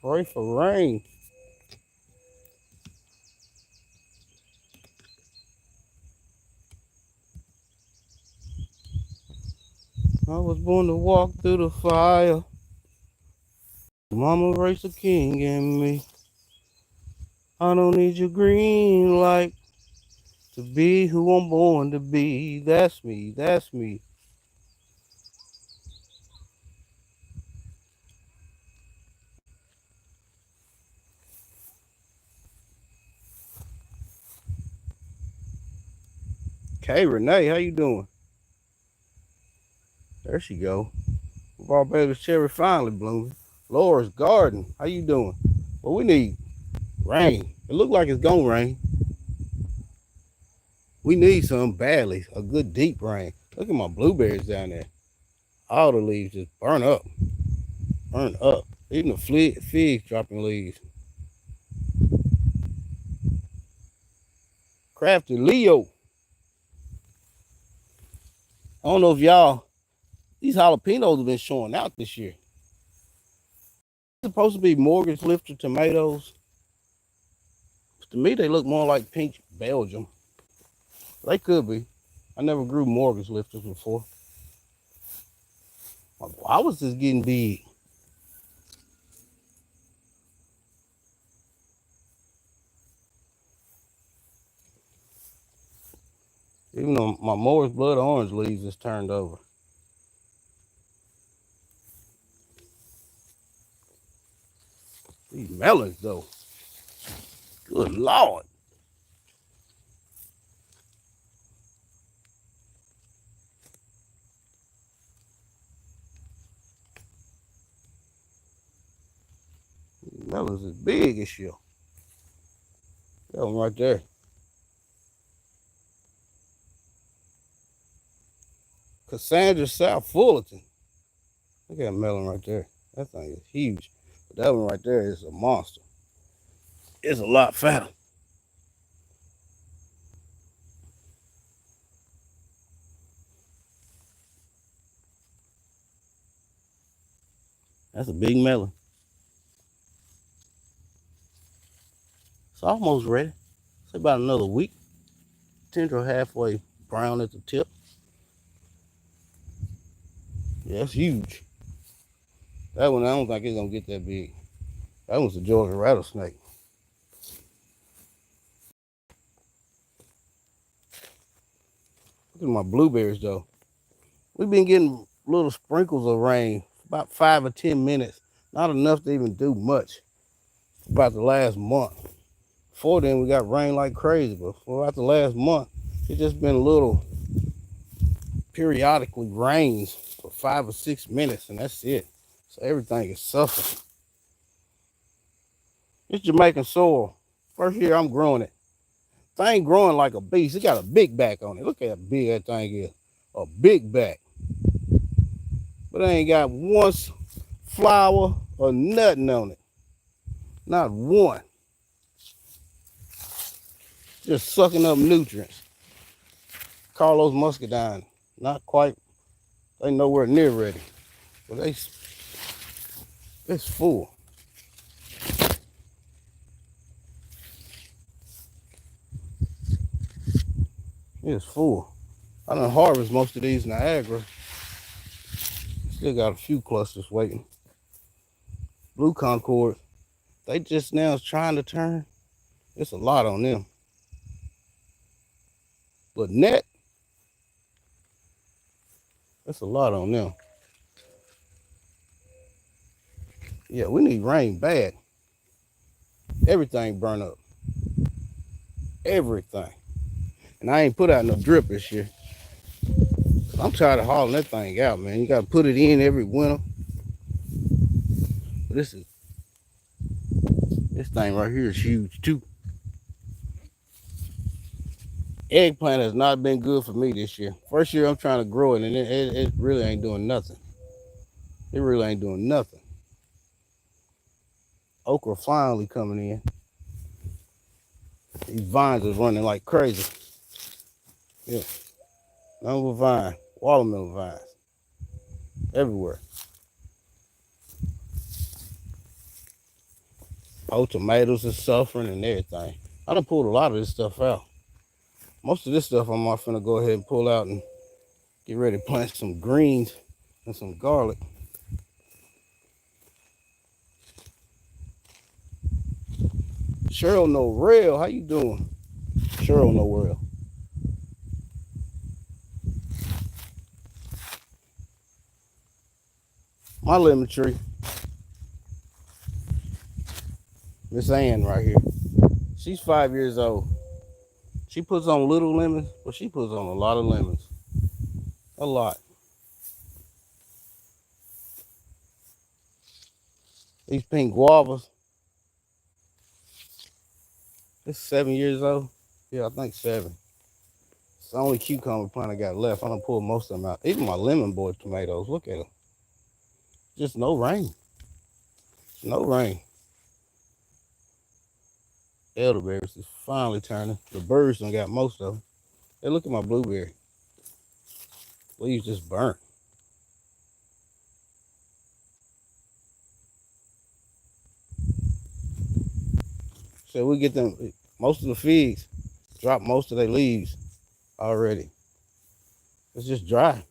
Pray for rain. I was born to walk through the fire. Mama raised a king in me. I don't need your green light to be who I'm born to be. That's me. That's me. Okay, Renee, how you doing? There she go. Barbados cherry finally blooming. Laura's garden. How you doing? Well, we need rain. It look like it's gonna rain. We need some badly. A good deep rain. Look at my blueberries down there. All the leaves just burn up. Burn up. Even the figs dropping leaves. Crafty Leo. I don't know if y'all, these jalapenos have been showing out this year. It's supposed to be mortgage lifter tomatoes. To me, they look more like pink Belgium. They could be. I never grew mortgage lifters before. Why was this getting big? Even though my Morris blood orange leaves is turned over. These melons, though. Good Lord. These melons is big as shit. That one right there. Cassandra South Fullerton. Look at that melon right there. That thing is huge. But that one right there is a monster. It's a lot fatter. That's a big melon. It's almost ready. It's about another week. Tender halfway brown at the tip. Yeah, it's huge. That one, I don't think it's gonna get that big. That one's a Georgia rattlesnake. Look at my blueberries though. We've been getting little sprinkles of rain, about 5 or 10 minutes. Not enough to even do much. About the last month. Before then, we got rain like crazy, but for about the last month, it's just been little periodically rains for 5 or 6 minutes, and that's it. So everything is suffering. It's Jamaican soil. First year I'm growing it. Thing growing like a beast. It got a big back on it. Look at how big that thing is. A big back. But it ain't got one flower or nothing on it. Not one. Just sucking up nutrients. Carlos muscadine. Not quite. They nowhere near ready. But it's full. It's full. I done harvest most of these Niagara. Still got a few clusters waiting. Blue Concord, they just now is trying to turn. It's a lot on them. But net, that's a lot on them. Yeah, we need rain bad. Everything burn up. Everything. And I ain't put out no drip this year. I'm tired of hauling that thing out, man. You gotta put it in every winter. But this thing right here is huge too. Eggplant has not been good for me this year. First year I'm trying to grow it, and it really ain't doing nothing. It really ain't doing nothing. Okra finally coming in. These vines is running like crazy. Yeah. Number vine, watermelon vines. Everywhere. Oh, tomatoes is suffering and everything. I done pulled a lot of this stuff out. Most of this stuff I'm finna go ahead and pull out and get ready to plant some greens and some garlic. Cheryl Norrell, how you doing? Cheryl Norrell. My lemon tree. Miss Ann right here. She's 5 years old. She puts on little lemons, but she puts on a lot of lemons. A lot. These pink guavas. It's 7 years old. Yeah, I think 7. It's the only cucumber plant I got left. I done pulled most of them out. Even my lemon boy tomatoes. Look at them. Just no rain. No rain. Elderberries is finally turning. The birds done got most of them. Hey, look at my blueberry. Leaves just burnt. So we get them, most of the figs drop most of their leaves already. It's just dry.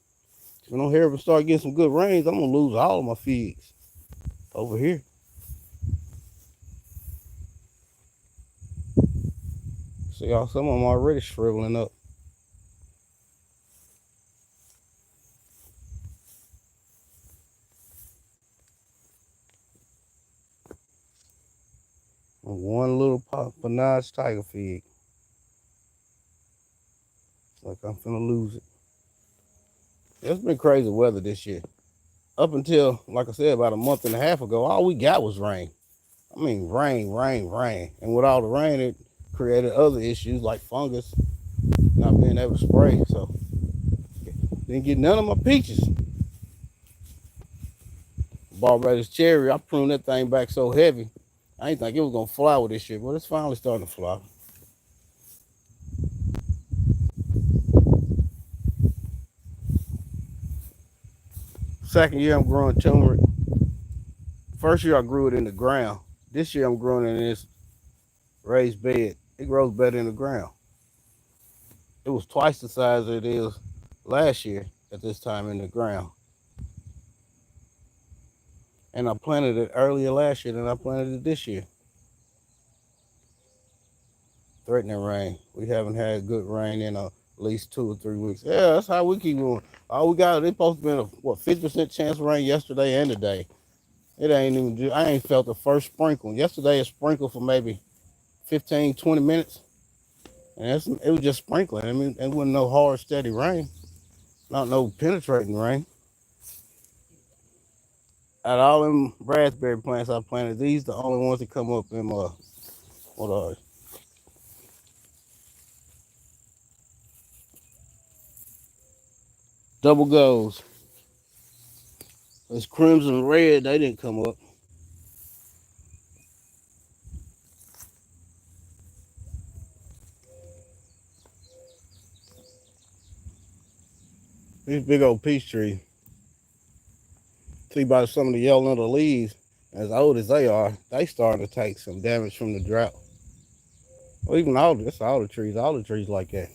If I don't hear them start getting some good rains, I'm gonna lose all of my figs over here. See y'all, some of them already shriveling up. And one little Panage tiger fig. Like I'm finna lose it. It's been crazy weather this year. Up until, like I said, about a month and a half ago, all we got was rain. I mean, rain, rain, rain. And with all the rain, it created other issues like fungus, not being able to spray. So, didn't get none of my peaches. Barbados cherry, I pruned that thing back so heavy, I didn't think it was gonna flower this year, but it's finally starting to flower. Second year I'm growing turmeric. First year I grew it in the ground. This year I'm growing it in this raised bed. It grows better in the ground. It was twice the size it is last year at this time in the ground. And I planted it earlier last year than I planted it this year. Threatening rain. We haven't had good rain in at least 2 or 3 weeks. Yeah, that's how we keep going. All we got, it's supposed to be a 50% chance of rain yesterday and today. It ain't even, I ain't felt the first sprinkle. Yesterday it sprinkled for maybe 15, 20 minutes. And it was just sprinkling. I mean, it wasn't no hard, steady rain. Not no penetrating rain. Out of all them raspberry plants I planted, these the only ones that come up in my, what are they? Double goes. It's crimson red, they didn't come up. These big old peach trees. See by some of the yellow little leaves, as old as they are, they starting to take some damage from the drought. Well, even all the trees like that.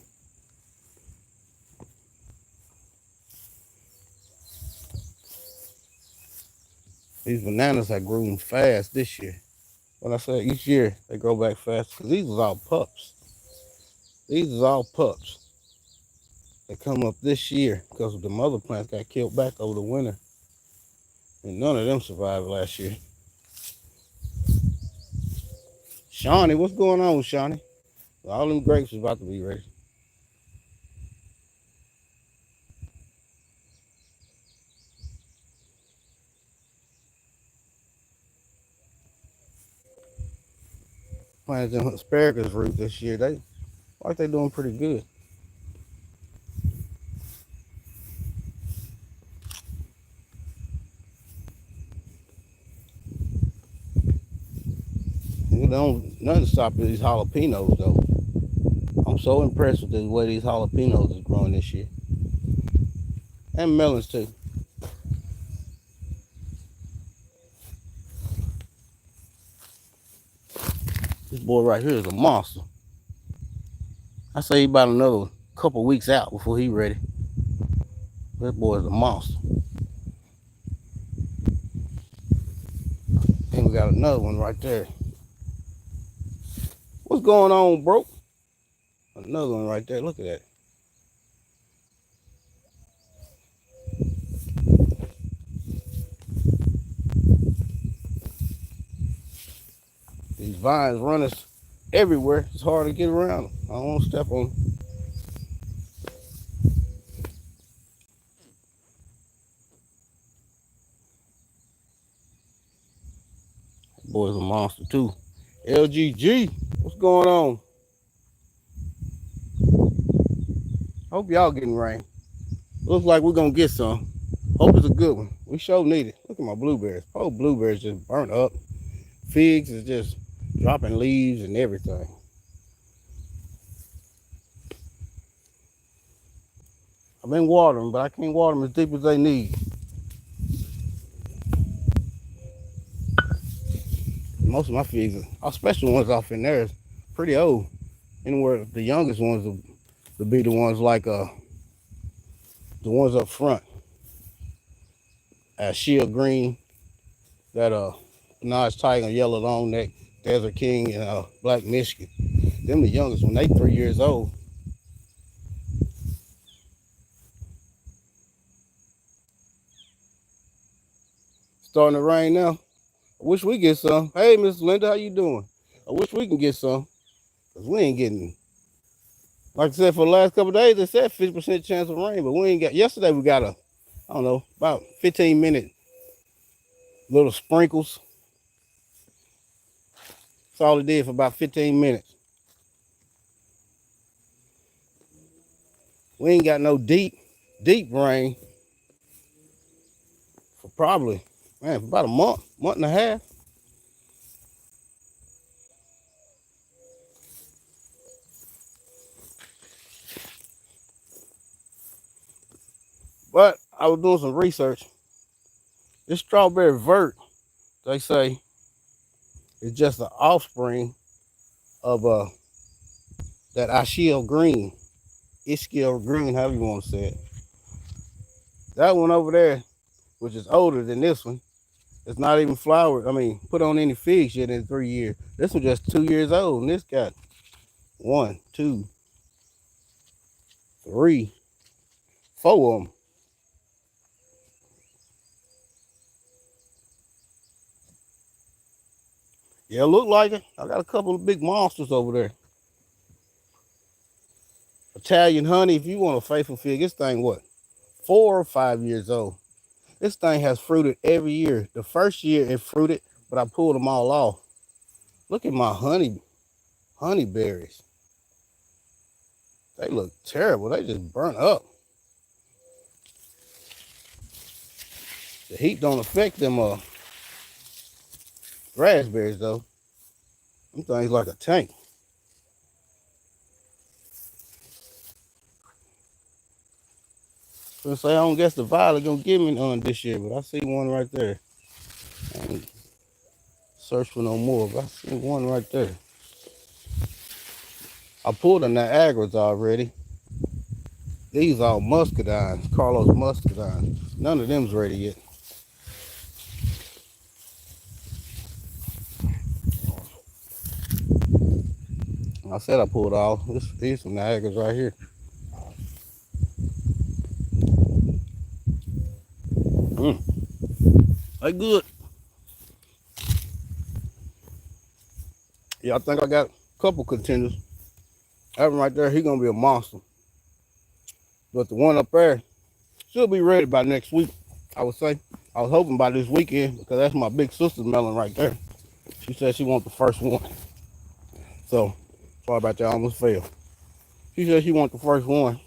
These bananas have grown fast this year. When I say each year they grow back fast, because these was all pups. These is all pups that come up this year because the mother plants got killed back over the winter. And none of them survived last year. Shawnee, what's going on, Shawnee? All them grapes is about to be ready. Planted them asparagus root this year. They doing pretty good. Nothing stopping these jalapenos though. I'm so impressed with the way these jalapenos is growing this year. And melons too. This boy right here is a monster. I say he about another couple weeks out before he ready. This boy is a monster. And we got another one right there. What's going on, bro? Another one right there. Look at that. These vines run us everywhere. It's hard to get around them. I don't want to step on them. That boy's a monster too. LGG, what's going on? Hope y'all getting rain. Looks like we're gonna get some. Hope it's a good one. We sure need it. Look at my blueberries. Oh, blueberries just burnt up. Figs is just dropping leaves and everything. I've been watering, but I can't water them as deep as they need. Most of my figs, especially ones off in there, is pretty old. Anywhere the youngest ones will be the ones like the ones up front. Shield green, that Notch Tiger, yellow long neck, Desert King, and Black Michigan. Them the youngest one. They 3 years old. Starting to rain now. I wish we get some. Hey, Miss Linda, how you doing? I wish we can get some, because we ain't getting, like I said, for the last couple of days, they said 50% chance of rain, but we ain't got, yesterday we got I don't know, about 15-minute little sprinkles. That's all it did for about 15 minutes. We ain't got no deep rain for probably, man, for about a month and a half. But I was doing some research. This strawberry vert, they say, is just the offspring of that Ischiel green, however you want to say it. That one over there, which is older than this one, it's not even flowered. I mean, put on any figs yet in 3 years. This one just 2 years old, and this got 1, 2, 3, 4 of them. Yeah, look like it. I got a couple of big monsters over there. Italian honey, if you want a faithful fig, this thing what? 4 or 5 years old. This thing has fruited every year. The first year it fruited, but I pulled them all off. Look at my honey berries. They look terrible. They just burnt up. The heat don't affect them raspberries though. Them things like a tank. I say I don't guess the violet gonna give me none this year, but I see one right there. I ain't search for no more, but I see one right there. I pulled the Niagaras already. These are muscadines, Carlos muscadines. None of them's ready yet. I said I pulled all. These some Niagaras right here. They good. Yeah, I think I got a couple contenders. That one right there, he gonna be a monster. But the one up there should be ready by next week, I would say. I was hoping by this weekend, because that's my big sister's melon right there. She said she wants the first one. So, sorry about that, I almost failed. She said she wants the first one.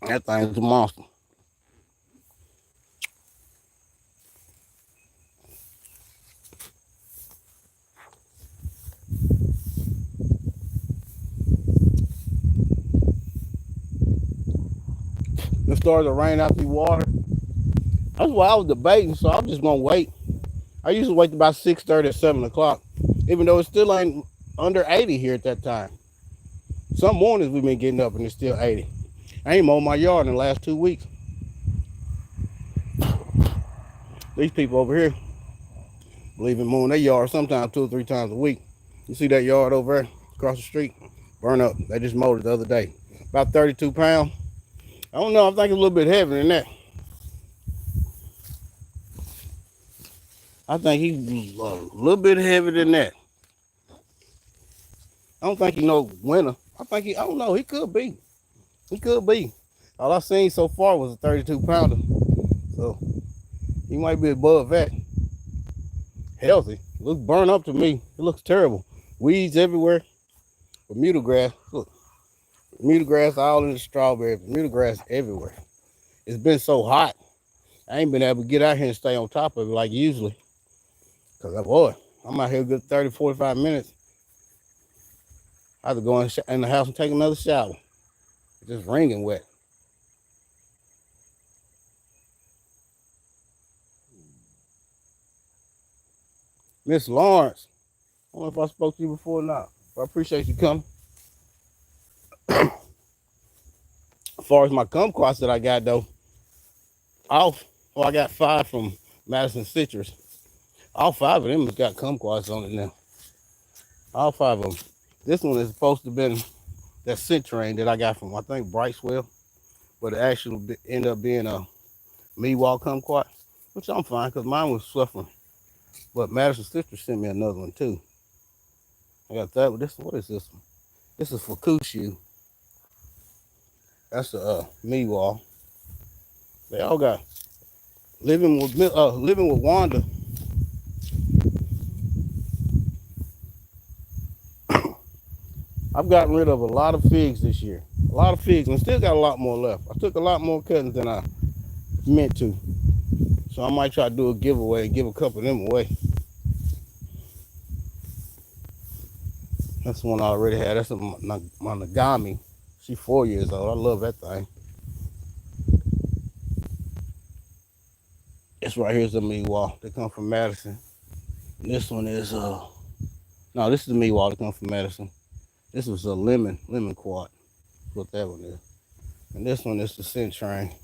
That thing's a monster. It started to rain out the water. That's why I was debating, so I'm just gonna wait. I usually wait about 6:30 or 7 o'clock, even though it still ain't under 80 here at that time. Some mornings we've been getting up and it's still 80. I ain't mowed my yard in the last 2 weeks. These people over here believe in mowing their yard sometimes 2 or 3 times a week. You see that yard over there across the street? Burn up. They just mowed it the other day. About 32 pounds. I don't know. I think it's a little bit heavier than that. I think he's a little bit heavier than that. I don't think he no winner. I don't know. He could be. He could be. All I've seen so far was a 32 pounder. So he might be above that. Healthy. Looks burnt up to me. It looks terrible. Weeds everywhere. Bermuda grass. Look. Bermuda grass all in the strawberry. Bermuda grass everywhere. It's been so hot. I ain't been able to get out here and stay on top of it like usually. Because, boy, I'm out here a good 30, 45 minutes. I have to go in the house and take another shower. It's just wringing wet. Miss Lawrence, I don't know if I spoke to you before or not, but I appreciate you coming. As far as my kumquats that I got, though, I got 5 from Madison Citrus. All 5 of them has got kumquats on it now. All 5 of them. This one is supposed to have been that citrine that I got from, I think, Brightswell, but it actually ended up being a Meadwall kumquat, which I'm fine because mine was suffering. But Madison Citrus sent me another one too. I got that one. What is this one? This is for Kushu. That's a Meadwall. They all got living with Wanda. I've gotten rid of a lot of figs this year. A lot of figs, and still got a lot more left. I took a lot more cuttings than I meant to. So I might try to do a giveaway and give a couple of them away. That's the one I already had. That's my Nagami. She's 4 years old. I love that thing. This right here is a Meadwall. They come from Madison. And this one is no, this is the Meadwall that come from Madison. This was a lemon quad. What that one is. And this one is the Centrain.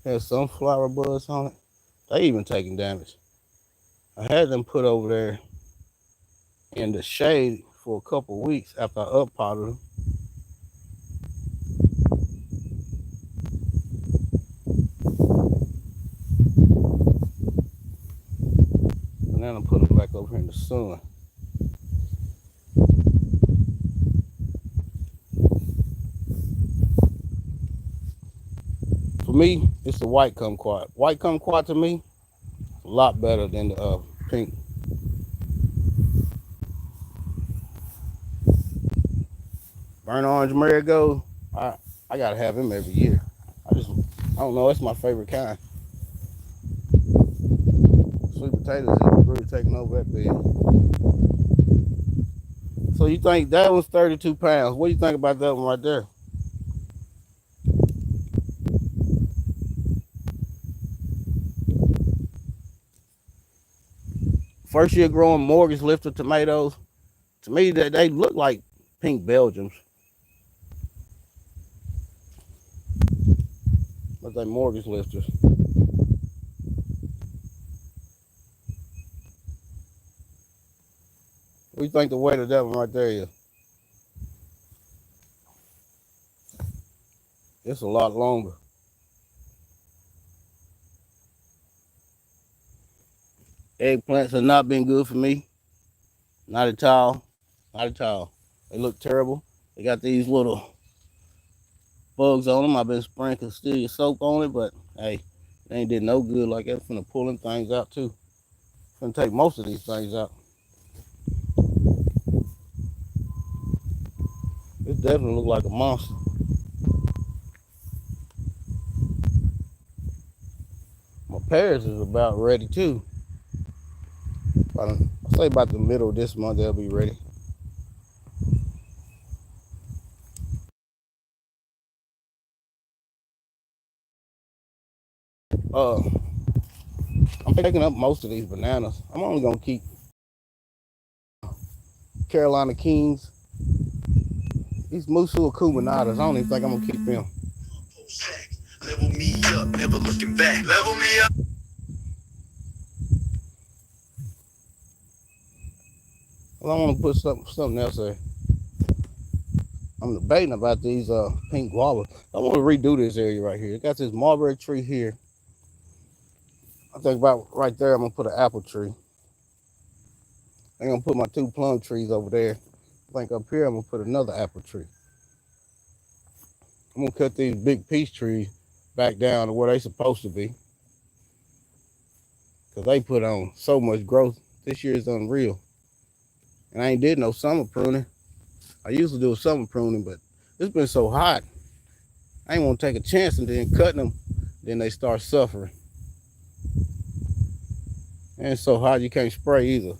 Has some flower buds on it. They even taking damage. I had them put over there in the shade for a couple weeks after I uppotted them. And then I put them back over here in the sun. For me, it's the white kumquat. White kumquat to me, a lot better than the pink. Burnt orange marigold, I gotta have him every year. I don't know, it's my favorite kind. Sweet potatoes is really taking over that bed. So you think that was 32 pounds. What do you think about that one right there? First year growing mortgage lifter tomatoes. To me, they look like pink Belgiums. But they mortgage lifters. What do you think the weight of that one right there is? It's a lot longer. Eggplants have not been good for me. Not at all. Not at all. They look terrible. They got these little bugs on them. I've been spraying Castilian soap on it, but hey, they ain't did no good like that. Finna pull them things out too. Finna take most of these things out. It definitely look like a monster. My pears is about ready too. I'll say about the middle of this month they'll be ready. Uh, I'm picking up most of these bananas. I'm only gonna keep Carolina Kings. These Musu Acuminatas, I don't even think I'm gonna keep them. Level me up, never looking back. Level me up. Well, I want to put something else there. I'm debating about these pink guavas. I want to redo this area right here. It got this mulberry tree here. I think about right there, I'm gonna put an apple tree. I'm gonna put my 2 plum trees over there. I think up here I'm gonna put another apple tree. I'm gonna cut these big peach trees back down to where they supposed to be, because they put on so much growth. This year is unreal. And I ain't did no summer pruning. I used to do a summer pruning, but it's been so hot. I ain't want to take a chance and then cutting them, then they start suffering. And it's so hot you can't spray either.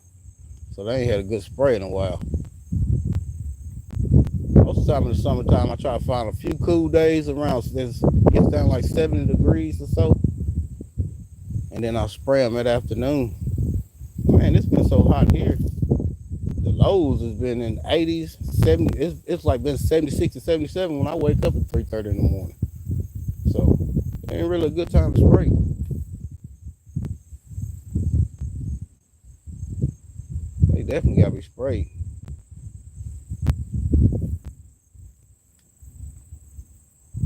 So they ain't had a good spray in a while. Most of the time in the summertime, I try to find a few cool days around. So it gets down like 70 degrees or so. And then I'll spray them that afternoon. Man, it's been so hot here. The lows has been in 80s, 70s. It's like been 76 and 77 when I wake up at 3:30 in the morning. So it ain't really a good time to spray. They definitely gotta be sprayed.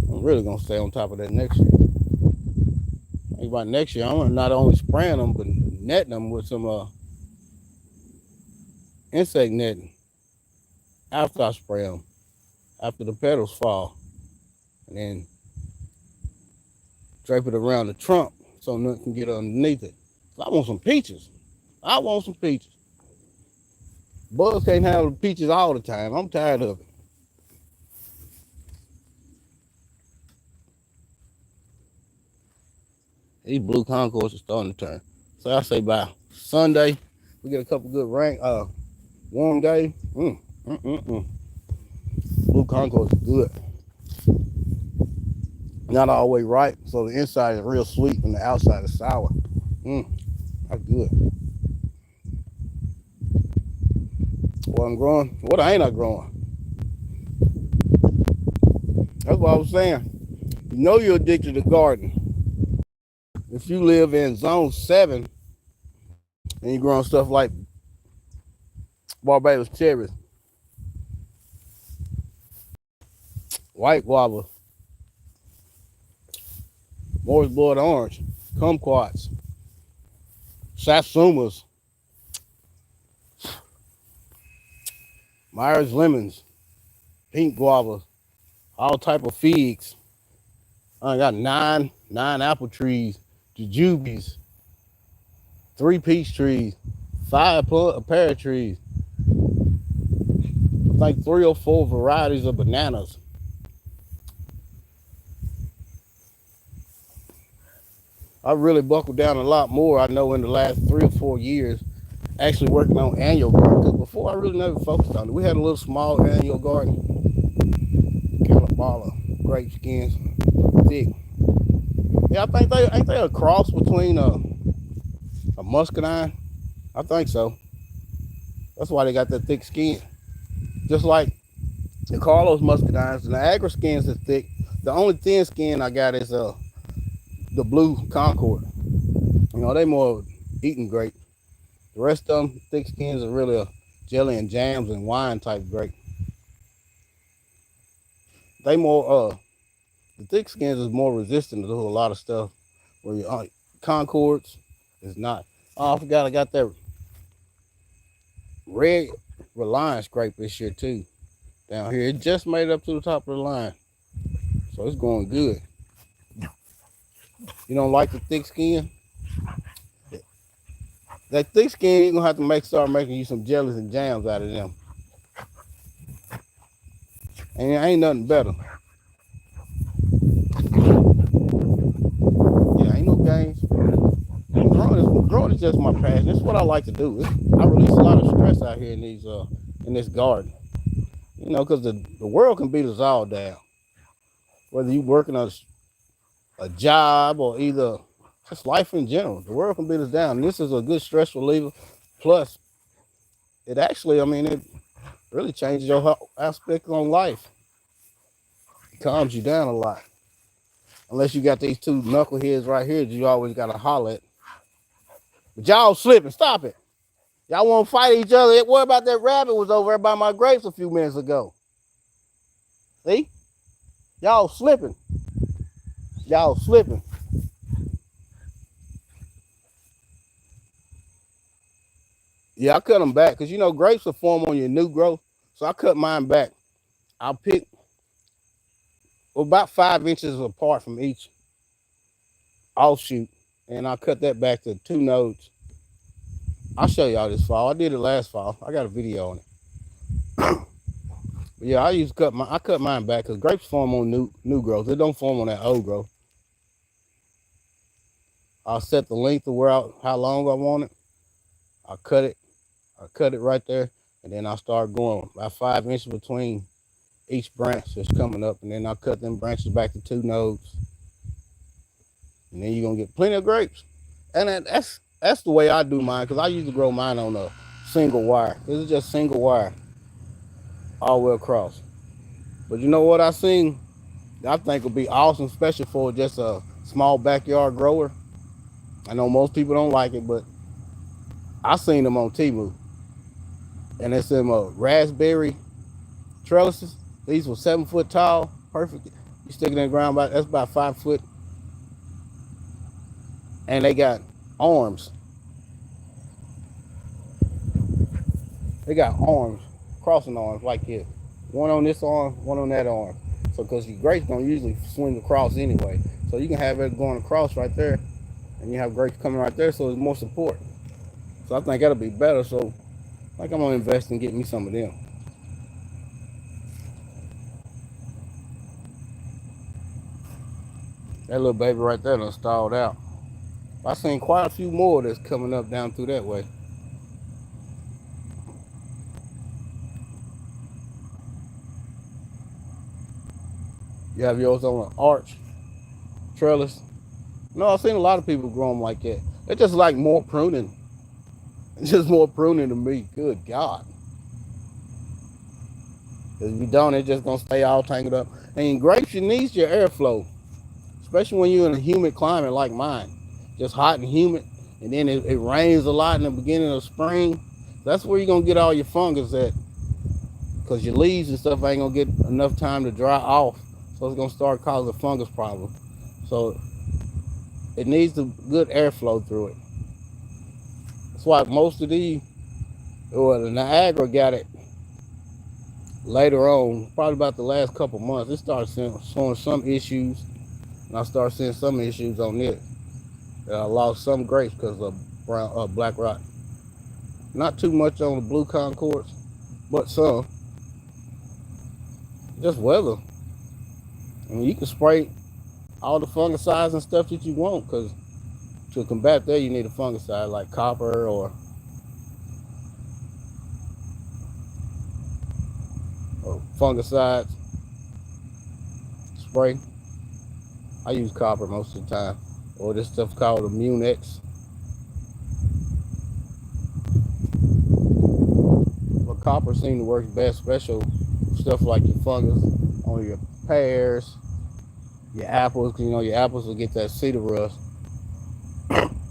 I'm really gonna stay on top of that next year. Think about next year, I'm gonna not only spraying them, but netting them with some insect netting after I spray them, after the petals fall, and then drape it around the trunk so nothing can get underneath it. I want some peaches. I want some peaches. Bugs can't have peaches all the time. I'm tired of it. These blue concords are starting to turn. So I say by Sunday, we get a couple good warm days. Blue concords are good. Not always ripe, so the inside is real sweet and the outside is sour. That's good. What I'm growing, what I ain't growing. That's what I was saying. You know you're addicted to garden if you live in zone 7 and you're growing stuff like Barbados cherries, white guava, Morris blood orange, kumquats, satsumas, Myers lemons, pink guavas, all type of figs. I got nine apple trees, jujubes, 3 peach trees, 5 pear trees. I think 3 or 4 varieties of bananas. I really buckled down a lot more, I know, in the last 3 or 4 years, actually working on annual garden. Because before I really never focused on it. We had a little small annual garden, kind of ball of grape skins, thick. Yeah, I think ain't they a cross between a muscadine? I think so. That's why they got that thick skin. Just like the Carlos muscadines, the Niagara skins is thick. The only thin skin I got is the blue Concord. You know, they more eating grape. The rest of them, thick skins, are really a jelly and jams and wine type grape. They more, the thick skins is more resistant to a lot of stuff. Where your Concords is not. Oh, I forgot I got that red Reliance grape this year too. Down here, it just made it up to the top of the line. So it's going good. You don't like the thick skin? That thick skin, you're gonna have to start making you some jellies and jams out of them. And ain't nothing better. Yeah, ain't no games. Growing is just my passion. It's what I like to do. I release a lot of stress out here in this garden. You know, because the world can beat us all down. Whether you working on a job or either just life in general. The world can beat us down. And this is a good stress reliever. Plus, it actually, I mean, it really changes your aspect on life. It calms you down a lot. Unless you got these two knuckleheads right here that you always got to holler at. But y'all slipping. Stop it. Y'all want to fight each other. What about that rabbit was over there by my grapes a few minutes ago? See? Y'all slipping. Y'all slipping. Yeah, I cut them back because, you know, grapes will form on your new growth. So I cut mine back. I pick about 5 inches apart from each offshoot. And I cut that back to 2 nodes. I'll show y'all this fall. I did it last fall. I got a video on it. Yeah, I cut mine back because grapes form on new growth. They don't form on that old growth. I'll set the length of how long I want it. I cut it right there, and then I'll start going about 5 inches between each branch that's coming up, and then I'll cut them branches back to 2 nodes. And then you're gonna get plenty of grapes. And that's the way I do mine, because I used to grow mine on a single wire. This is just single wire all the way across. But you know what I think would be awesome, especially for just a small backyard grower. I know most people don't like it, but I seen them on Temu. And it's them raspberry trellises. These were 7 foot tall, perfect. You stick it in the ground, that's about 5 foot. And they got arms. They got arms, crossing arms like this. One on this arm, one on that arm. So, because your grapes don't usually swing across anyway. So you can have it going across right there, and you have grapes coming right there, so there's more support. So I think that'll be better. So I think I'm gonna invest in getting me some of them. That little baby right there done stalled out. I've seen quite a few more that's coming up down through that way. You have yours on an arch trellis. No, I've seen a lot of people grow them like that. It's just like more pruning. It's just more pruning to me. Good God. If you don't, it's just gonna stay all tangled up. And grapes, you need your airflow, especially when you're in a humid climate like mine, just hot and humid. And then it rains a lot in the beginning of spring. That's where you're gonna get all your fungus at, because your leaves and stuff ain't gonna get enough time to dry off. So it's gonna start causing a fungus problem. So it needs a good airflow through it. That's why most of the Niagara got it later on, probably about the last couple months. It started showing some issues, and I started seeing some issues on it. That I lost some grapes because of black rot. Not too much on the blue Concords, but some. Just weather. I mean, you can spray all the fungicides and stuff that you want, because to combat that, you need a fungicide like copper or fungicides. Spray. I use copper most of the time, or this stuff called Immunex. But copper seems to work best, special stuff like your fungus on your pears, your apples, because you know your apples will get that cedar rust.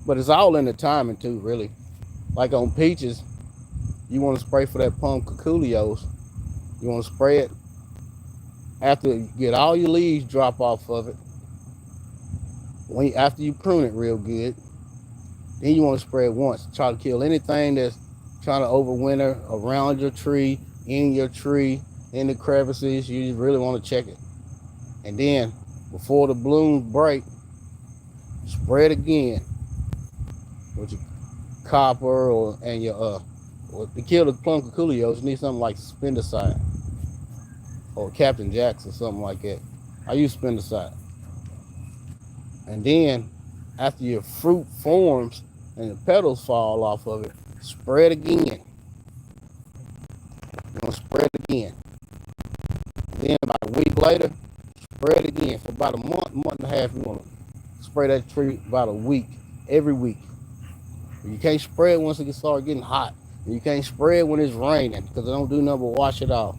But it's all in the timing too, really. Like on peaches, you want to spray for that punctulios. You want to spray it after you get all your leaves drop off of it. After you prune it real good, then you want to spray it once. Try to kill anything that's trying to overwinter around your tree, in your tree, in the crevices. You really want to check it. And then before the blooms break, spray it again with your copper and your to kill the plunkiculios, you need something like spindicide or Captain Jacks or something like that. I use spindicide. And then after your fruit forms and the petals fall off of it, spray it again. You're gonna spray it again. Then about a week later, spray it again for about a month and a half. You want to spray that tree about a week, every week. You can't spray it once it start getting hot. And you can't spray it when it's raining because it don't do nothing but wash it off.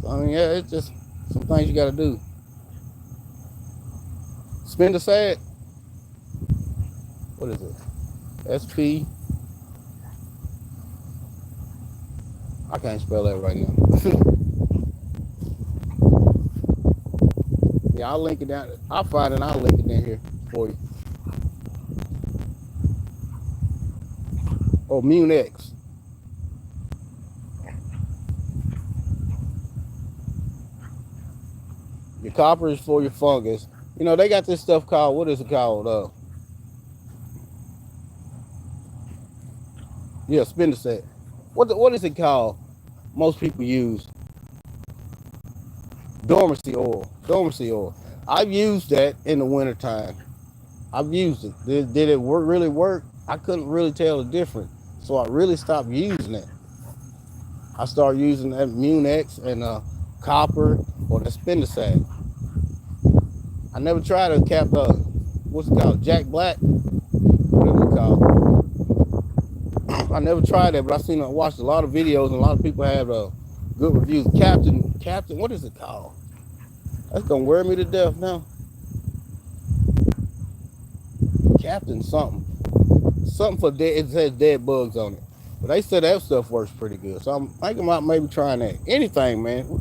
So, I mean, yeah, it's just some things you got to do. Spinosad. What is it? SP. I can't spell that right now. Yeah, I'll link it down. I'll find it and I'll link it in here for you. Or Munex. Your copper is for your fungus. You know, they got this stuff called, what is it called? Yeah, spinosad. What is it called? Most people use dormancy oil. Dormancy oil. I've used that in the wintertime. I've used it. Did it really work? I couldn't really tell the difference. So I really stopped using it. I started using that Munex and copper or the spinosad. I never tried to cap what's it called? Jack Black? Whatever it's called. I never tried that, but I watched a lot of videos and a lot of people have good reviews. Captain, what is it called? That's gonna wear me to death now. Captain something for dead. It says dead bugs on it, but they said that stuff works pretty good. So I'm thinking about maybe trying that. Anything, man.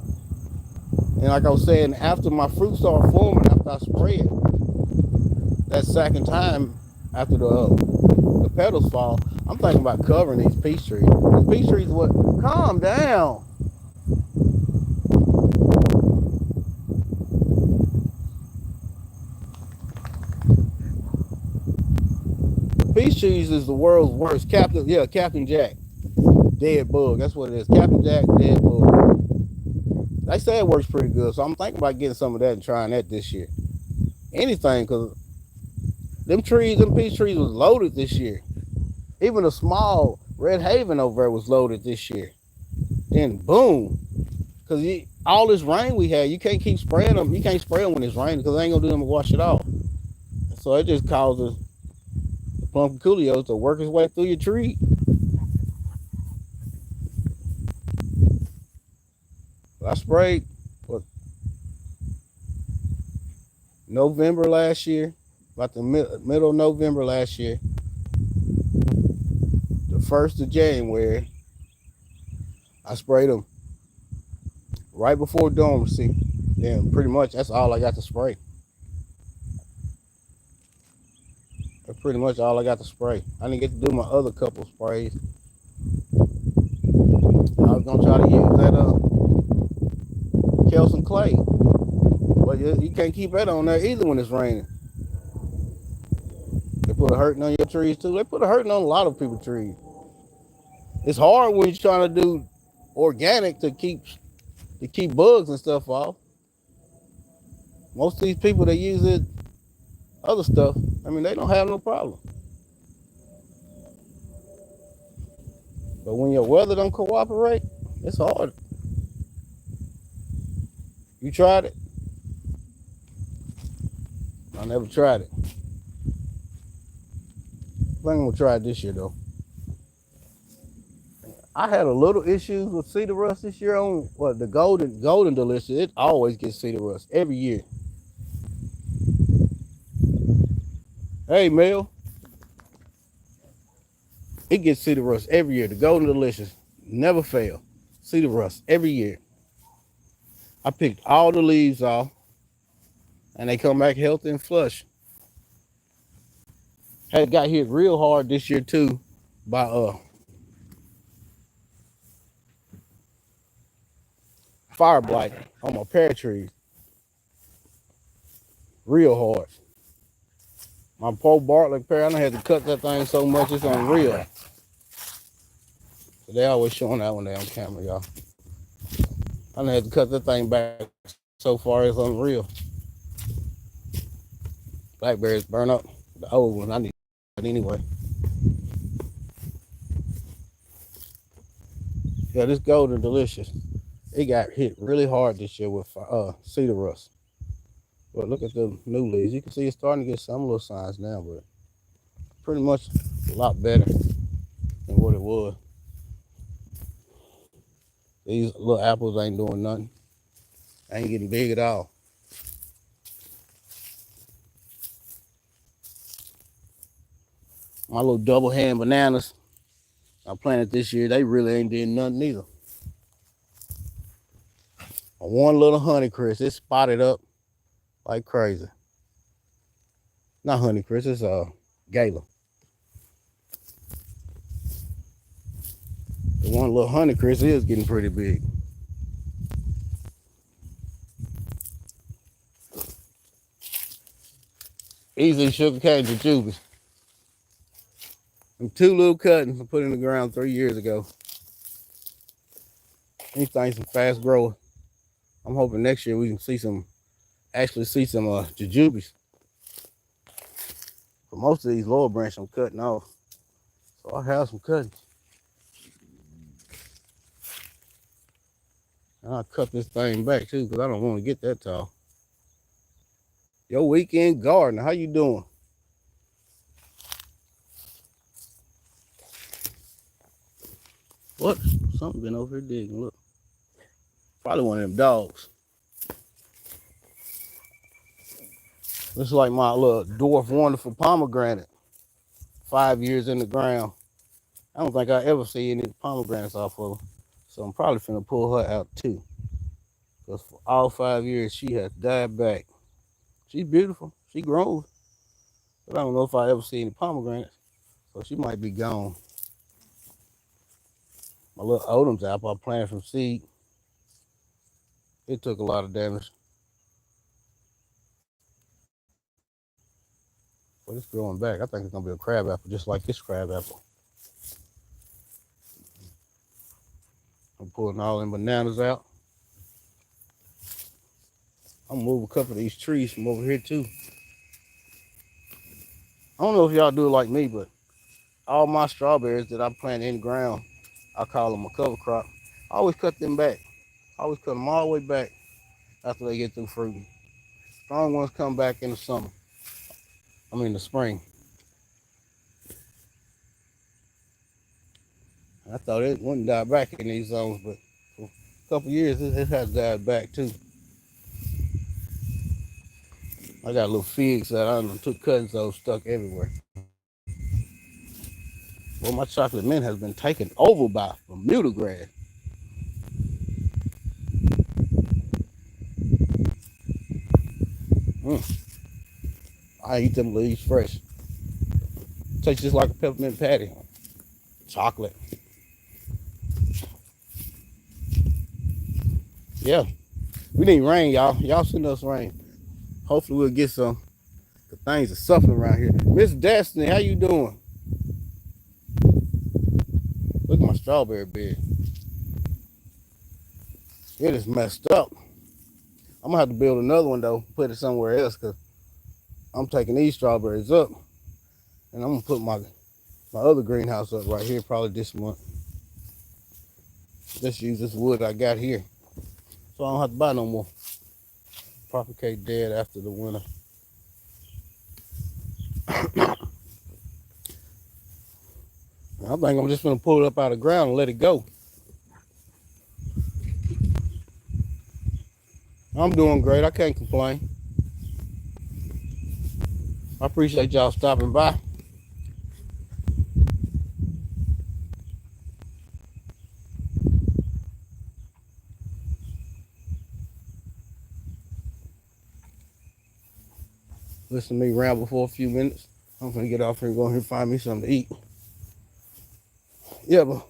And like I was saying, after my fruit start forming, after I spray it, that second time after the petals fall, I'm thinking about covering these peach trees. These peach trees, what? Calm down. Peach trees is the world's worst. Captain Jack. Dead bug. That's what it is. Captain Jack, dead bug. They say it works pretty good. So I'm thinking about getting some of that and trying that this year. Anything, because them peach trees was loaded this year. Even a small Red Haven over there was loaded this year. Then boom. Because all this rain we had, you can't keep spraying them. You can't spray them when it's raining because they ain't going to do them to wash it off. So it just causes the pumpkin coolios to work his way through your tree. I sprayed November last year, about the middle of November last year. The 1st of January, I sprayed them right before dormancy. Then pretty much that's all I got to spray. That's pretty much all I got to spray. I didn't get to do my other couple sprays. I was gonna try to use that Kelson clay, but you can't keep that on there either when it's raining. They put a hurting on your trees too. They put a hurting on a lot of people's trees. It's hard when you're trying to do organic to keep bugs and stuff off. Most of these people that use it, other stuff, I mean, they don't have no problem. But when your weather don't cooperate, it's hard. You tried it? I never tried it. I think I'm gonna try it this year though. I had a little issues with cedar rust this year on the golden delicious. It always gets cedar rust every year. Hey Mel, it gets cedar rust every year. The golden delicious never fail. Cedar rust every year. I picked all the leaves off, and they come back healthy and flush. Had got hit real hard this year too by fire blight on my pear trees. Real hard. My poor Bartlett pear, I done had to cut that thing so much it's unreal. So they always showing that one there on camera, y'all. I done had to cut that thing back so far it's unreal. Blackberries burn up. The old one, I need it anyway. Yeah, this golden delicious. It got hit really hard this year with cedar rust. But look at the new leaves. You can see it's starting to get some little signs now, but pretty much a lot better than what it was. These little apples ain't doing nothing. Ain't getting big at all. My little double hand bananas I planted this year, they really ain't did nothing either. One little Honeycrisp, it's spotted up like crazy. Not Honeycrisp, it's Gala. The one little Honeycrisp is getting pretty big. Easy sugarcane jujubes. And 2 little cuttings I put in the ground 3 years ago. These things are fast growers. I'm hoping next year we can see some jujubes. But most of these lower branches I'm cutting off. So I have some cuttings. And I'll cut this thing back too because I don't want to get that tall. Your weekend gardener, how you doing? What? Something been over here digging, look. Probably one of them dogs. This is like my little dwarf wonderful pomegranate. 5 years in the ground. I don't think I ever see any pomegranates off of her. So I'm probably finna pull her out too. Because for all 5 years, she has died back. She's beautiful. She grows. But I don't know if I ever see any pomegranates. So she might be gone. My little Odom's apple I planted from seed. It took a lot of damage. But it's growing back. I think it's gonna be a crab apple, just like this crab apple. I'm pulling all them bananas out. I'm gonna move a couple of these trees from over here too. I don't know if y'all do it like me, but all my strawberries that I plant in the ground, I call them a cover crop. I always cut them back. I always cut them all the way back after they get through fruiting. Strong ones come back in the summer. I mean the spring. I thought it wouldn't die back in these zones, but for a couple years it has died back too. I got little figs that I took cuttings of stuck everywhere. Well, my chocolate mint has been taken over by Bermuda grass. I eat them leaves fresh. Tastes just like a peppermint patty. Chocolate. Yeah. We need rain, y'all. Y'all send us rain. Hopefully we'll get some. The things are suffering around here. Miss Destiny, how you doing? Look at my strawberry bed. It is messed up. I'm gonna have to build another one though, put it somewhere else because I'm taking these strawberries up and I'm gonna put my other greenhouse up right here probably this month. Just use this wood I got here. So I don't have to buy no more. Propagate dead after the winter. I think I'm just gonna pull it up out of the ground and let it go. I'm doing great. I can't complain. I appreciate y'all stopping by. Listen to me ramble for a few minutes. I'm gonna get off here and go here and find me something to eat. Yeah, but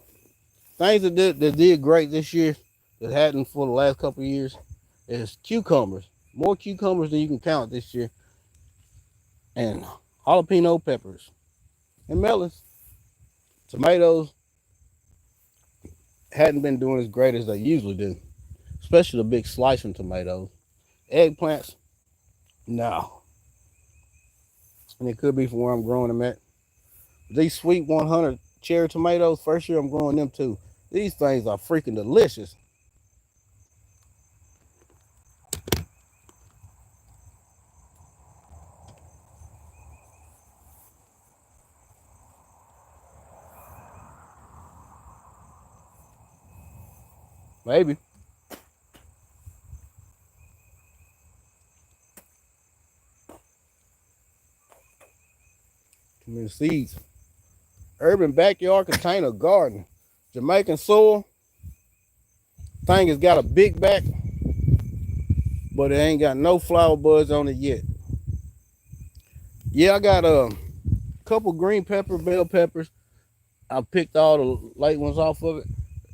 things that did great this year that hadn't for the last couple of years is cucumbers. More cucumbers than you can count this year. And jalapeno peppers. And melons. Tomatoes hadn't been doing as great as they usually do. Especially the big slicing tomatoes. Eggplants, no. And it could be from where I'm growing them at. These sweet 100 cherry tomatoes, first year I'm growing them too. These things are freaking delicious. Maybe. Too many seeds. Urban backyard container garden. Jamaican soil. Thing has got a big back, but it ain't got no flower buds on it yet. Yeah, I got a couple green pepper, bell peppers. I picked all the late ones off of it.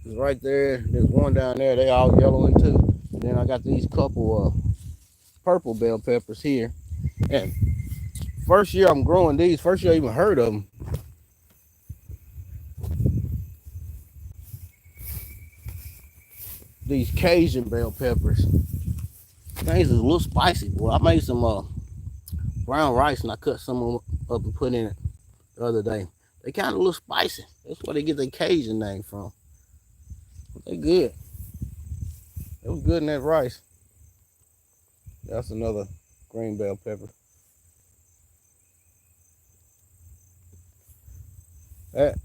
It's right there. There's one down there. They all yellowing too. And then I got these couple purple bell peppers here. And first year I'm growing these. First year I even heard of them. These Cajun bell peppers. Things is a little spicy. Well, I made some brown rice and I cut some of them up and put in it the other day. They kind of a little spicy. That's where they get their Cajun name from. But they good. It was good in that rice. That's another green bell pepper. That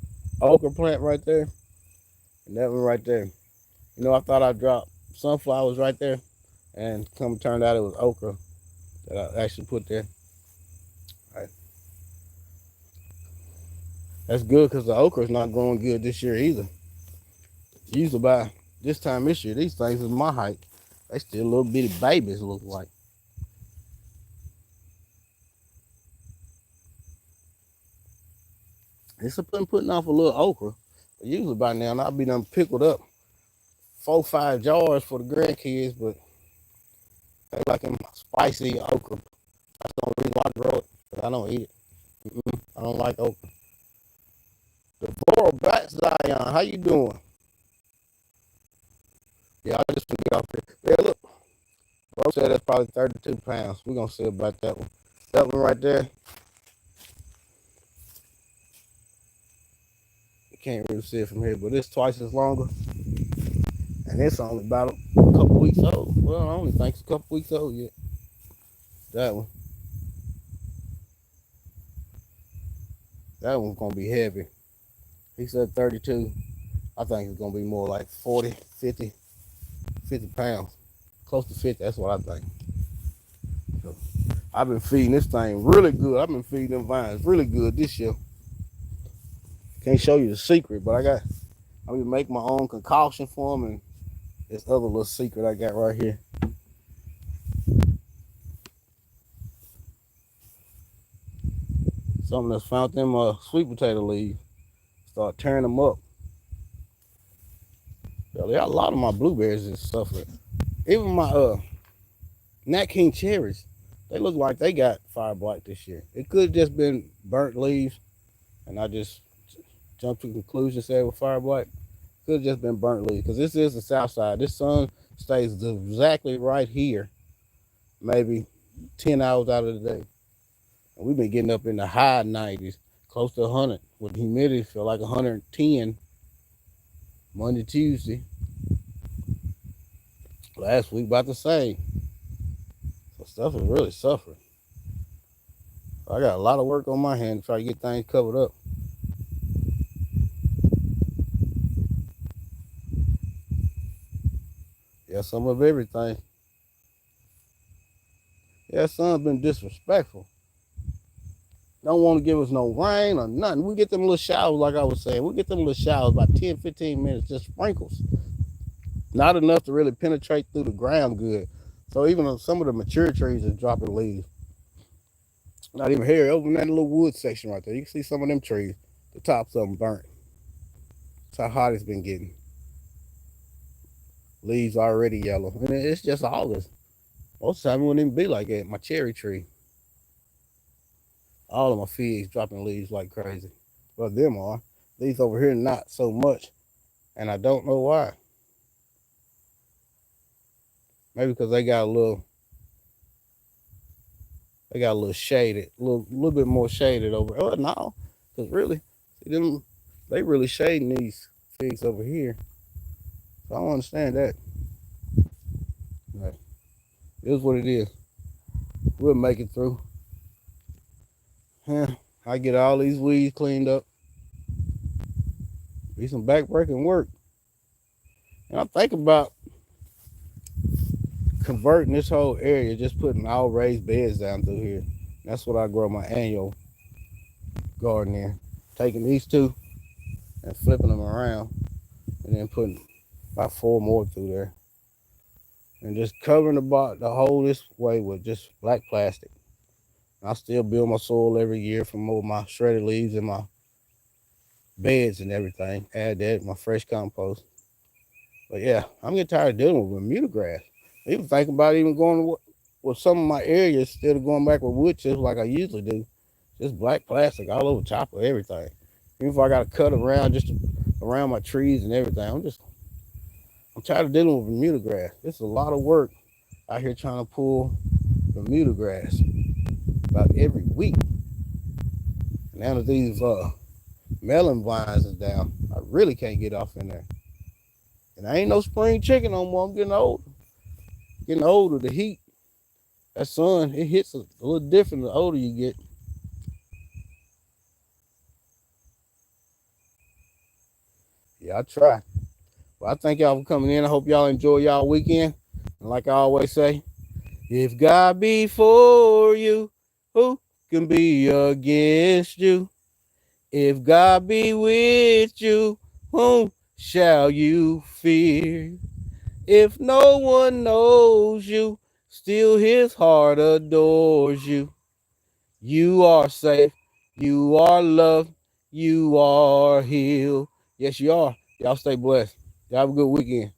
okra plant right there, and that one right there. You know, I thought I dropped sunflowers right there, and come turned out it was okra that I actually put there. All right. That's good because the okra is not growing good this year either. Usually by this time this year, these things is my height. They still little bitty babies look like. It's been putting off a little okra. But usually by now, I'll be done pickled up 4-5 jars for the grandkids, but they like them spicy okra. That's the only reason why I grow it, because I don't eat it. I don't like okra. Devorah Bat Zion, how you doing? Yeah, I just forget off here. Yeah, look. Bro said that's probably 32 pounds. We're going to see about that one. That one right there. You can't really see it from here, but it's twice as longer. And it's only about a couple weeks old. Well, I only think it's a couple weeks old yet. That one. That one's going to be heavy. He said 32. I think it's going to be more like 40, 50 pounds. Close to 50, that's what I think. So, I've been feeding this thing really good. I've been feeding them vines really good this year. Can't show you the secret, but I'm gonna make my own concoction for them, and this other little secret I got right here. Something that's found them sweet potato leaves. Start tearing them up. Yeah, a lot of my blueberries is suffering. Even my Nat King cherries, they look like they got fire blight this year. It could have just been burnt leaves, and I just jumped to the conclusion said it was fire blight. Could have just been burnt leaves, because this is the south side. This sun stays exactly right here, maybe 10 hours out of the day. And we've been getting up in the high 90s, close to 100, with humidity feel like 110 Monday, Tuesday. Last week about the same. So stuff is really suffering. I got a lot of work on my hand to try to get things covered up. Yeah, some of everything. Yeah, sun's been disrespectful. Don't want to give us no rain or nothing. We get them little showers, like I was saying. We get them little showers about 10, 15 minutes, just sprinkles. Not enough to really penetrate through the ground good. So even some of the mature trees are dropping leaves. Not even here, over in that little wood section right there. You can see some of them trees. The tops of them burnt. That's how hot it's been getting. Leaves already yellow. And it's just August. Most of the time it wouldn't even be like that. My cherry tree. All of my figs dropping leaves like crazy. Well, them are. These over here not so much. And I don't know why. Maybe because they got a little shaded, a little bit more shaded over. Oh no, because really, see them, they really shading these figs over here. So I don't understand that. Right. It is what it is. We'll make it through. Yeah, I get all these weeds cleaned up. Be some backbreaking work. And I'm thinking about converting this whole area, just putting all raised beds down through here. That's what I grow my annual garden in. Taking these two and flipping them around, and then putting about 4 more through there. And just covering the whole this way with just black plastic. I still build my soil every year from all my shredded leaves and my beds and everything. Add that, my fresh compost. But yeah, I'm getting tired of dealing with Bermuda grass. I even thinking about even going with some of my areas instead of going back with wood chips like I usually do. Just black plastic all over top of everything. Even if I got to cut around just around my trees and everything, I'm tired of dealing with Bermuda grass. It's a lot of work out here trying to pull Bermuda grass about every week. And now that these melon vines is down, I really can't get off in there. And I ain't no spring chicken no more. I'm getting old. Getting older, the heat, that sun, it hits a little different the older you get. Yeah, I try. Well, I thank y'all for coming in. I hope y'all enjoy y'all weekend. And like I always say, if God be for you, who can be against you? If God be with you, whom shall you fear? If no one knows you, still his heart adores you. You are safe. You are loved. You are healed. Yes, you are. Y'all stay blessed. Y'all have a good weekend.